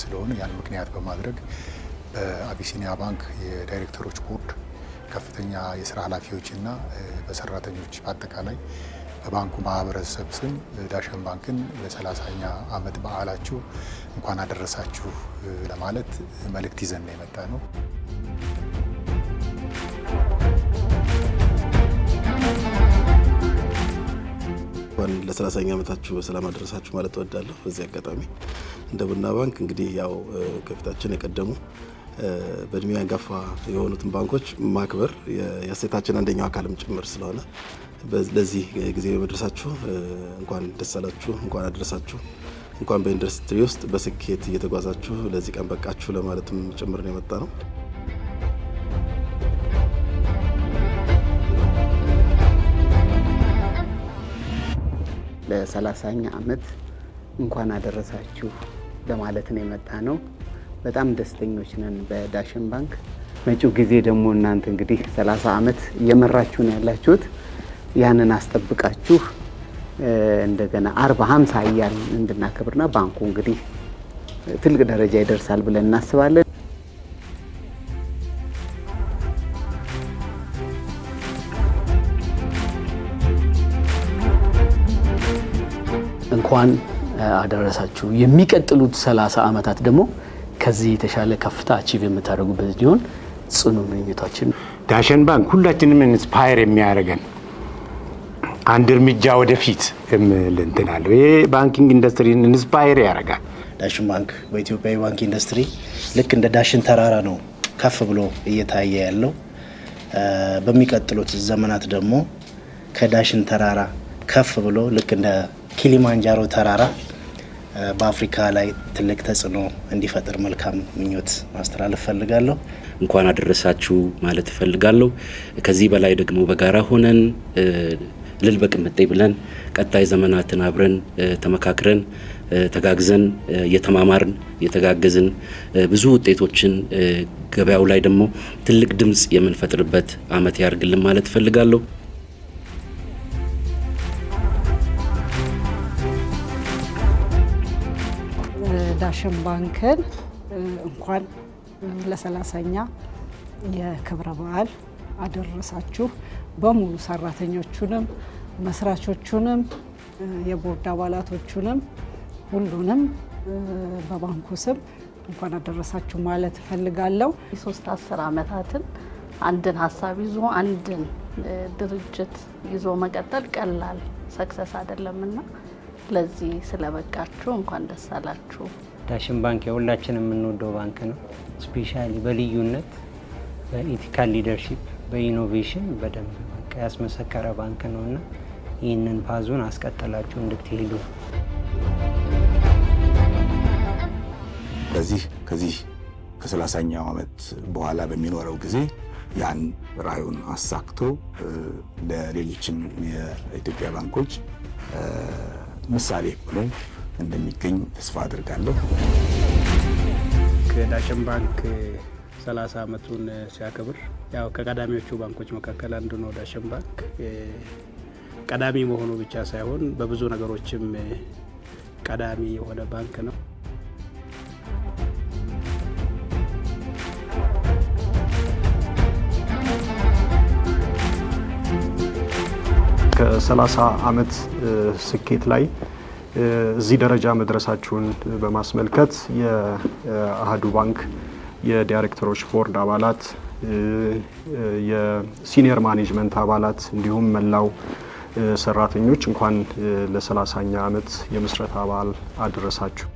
ስለሆነ ያን ምክንያት በማድረግ በአቢሲኒያ ባንክ የዳይሬክተሮች ቦርድ ከፍተኛ የስራ ኃላፊዎችና በሰራተኞች በአጠቃላይ በባንኩ ማህበረሰብ ስም ዳሽን ባንክን ለ30ኛ ዓመት በዓላችሁ እንኳን አደረሳችሁ ለማለት መልእክት ይዘን የመጣ ነው። ለ30ኛ ዓመታችሁ በሰላም አደረሳችሁ ማለት እወዳለሁ። በዚህ አጋጣሚ እንደ ቡና ባንክ እንግዲህ ያው ከፊታችን የቀደሙ በእድሜ አንጋፋ የሆኑትን ባንኮች ማክበር የእሴታችን አንደኛው አካልም ጭምር ስለሆነ ለዚህ ጊዜ በመድረሳችሁ እንኳን ደስ አላችሁ፣ እንኳን አደረሳችሁ፣ እንኳን በኢንዱስትሪ ውስጥ በስኬት እየተጓዛችሁ ለዚህ ቀን በቃችሁ ለማለትም ጭምር ነው የመጣ ነው። ለ30ኛ ዓመት እንኳን አደረሳችሁ ለማለት ነው የመጣ ነው። በጣም ደስተኞች ነን በዳሽን ባንክ። መጪው ጊዜ ደግሞ እናንተ እንግዲህ 30 ዓመት እየመራችሁ ነው ያላችሁት። ያንን አስጠብቃችሁ እንደገና 40 50 እያል እንድናከብርና ባንኩ እንግዲህ ትልቅ ደረጃ ይደርሳል ብለን እናስባለን። እንኳን አደረሳችሁ። የሚቀጥሉት 30 ዓመታት ደግሞ ከዚህ የተሻለ ከፍታ አቺቭ የምታደርጉበት ሊሆን ጽኑ ምኞታችን። ዳሽን ባንክ ሁላችንም ኢንስፓየር የሚያደርገን አንድ እርምጃ ወደፊት እንትናለሁ። ይሄ ባንኪንግ ኢንዱስትሪን ኢንስፓየር ያደርጋል። ዳሽን ባንክ በኢትዮጵያ ባንክ ኢንዱስትሪ ልክ እንደ ዳሽን ተራራ ነው ከፍ ብሎ እየታየ ያለው። በሚቀጥሉት ዘመናት ደግሞ ከዳሽን ተራራ ከፍ ብሎ ልክ እንደ ኪሊማንጃሮ ተራራ በአፍሪካ ላይ ትልቅ ተጽዕኖ እንዲፈጥር መልካም ምኞት ማስተላለፍ ፈልጋለሁ። እንኳን አደረሳችሁ ማለት ፈልጋለሁ። ከዚህ በላይ ደግሞ በጋራ ሆነን ልል በቅምጤ ብለን ቀጣይ ዘመናትን አብረን ተመካክረን ተጋግዘን የተማማርን የተጋገዝን ብዙ ውጤቶችን ገበያው ላይ ደግሞ ትልቅ ድምጽ የምንፈጥርበት አመት ያርግልን ማለት ፈልጋለሁ። ዳሽን ባንክን እንኳን ለ30ኛ የክብረ በዓል አደረሳችሁ። በሙሉ ሰራተኞቹንም መስራቾቹንም የቦርድ አባላቶቹንም ሁሉንም በባንኩ ስም እንኳን አደረሳችሁ ማለት እፈልጋለሁ። የ3 10 ዓመታትን አንድን ሀሳብ ይዞ አንድን ድርጅት ይዞ መቀጠል ቀላል ሰክሰስ አይደለምና ለዚህ ስለበቃችሁ እንኳን ደስ አላችሁ። ዳሽን ባንክ የሁላችንም የምንወደው ባንክ ነው። ስፔሻሊ በልዩነት በኢቲካል ሊደርሺፕ በኢኖቬሽን በደንብ ያስመሰከረ ባንክ ነውና ይህንን ፓዙን አስቀጥላችሁ እንድትሄዱ ከዚህ ከ30ኛው ዓመት በኋላ በሚኖረው ጊዜ ያን ራዕዩን አሳክቶ ለሌሎችም የኢትዮጵያ ባንኮች ምሳሌ ሆኖ እንደሚገኝ ተስፋ አድርጋለሁ። ዳሽን ባንክ 30 ዓመቱን ሲያከብር ያው ከቀዳሚዎቹ ባንኮች መካከል አንዱ ነው። ዳሽን ባንክ ቀዳሚ መሆኑ ብቻ ሳይሆን በብዙ ነገሮችም ቀዳሚ የሆነ ባንክ ነው። ከ30 ዓመት ስኬት ላይ እዚህ ደረጃ መድረሳችሁን በማስመልከት የአሃዱ ባንክ የዳይሬክተሮች ቦርድ አባላት፣ የሲኒየር ማኔጅመንት አባላት እንዲሁም መላው ሰራተኞች እንኳን ለ30ኛ ዓመት የምስረታ በዓል አደረሳችሁ።